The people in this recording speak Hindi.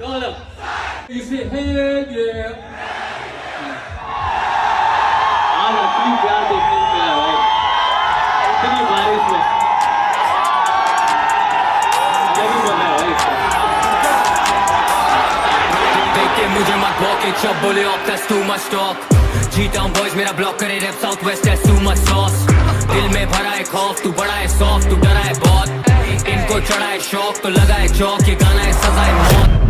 दोनों इसे है आज असली प्यार देखने को मिला भाई इतनी बारिश में क्या भी बोलना है भाई देख के मुझे मत भौके जब बोले off that's too much talk G town boys मेरा ब्लॉक करे rap south west that's too much sauce दिल में भरा है खौफ तू बड़ा है सॉफ्ट तू डरा है बहुत इनको चढ़ा है शौक तो लगा है चौक ये गाना है सजा है मौत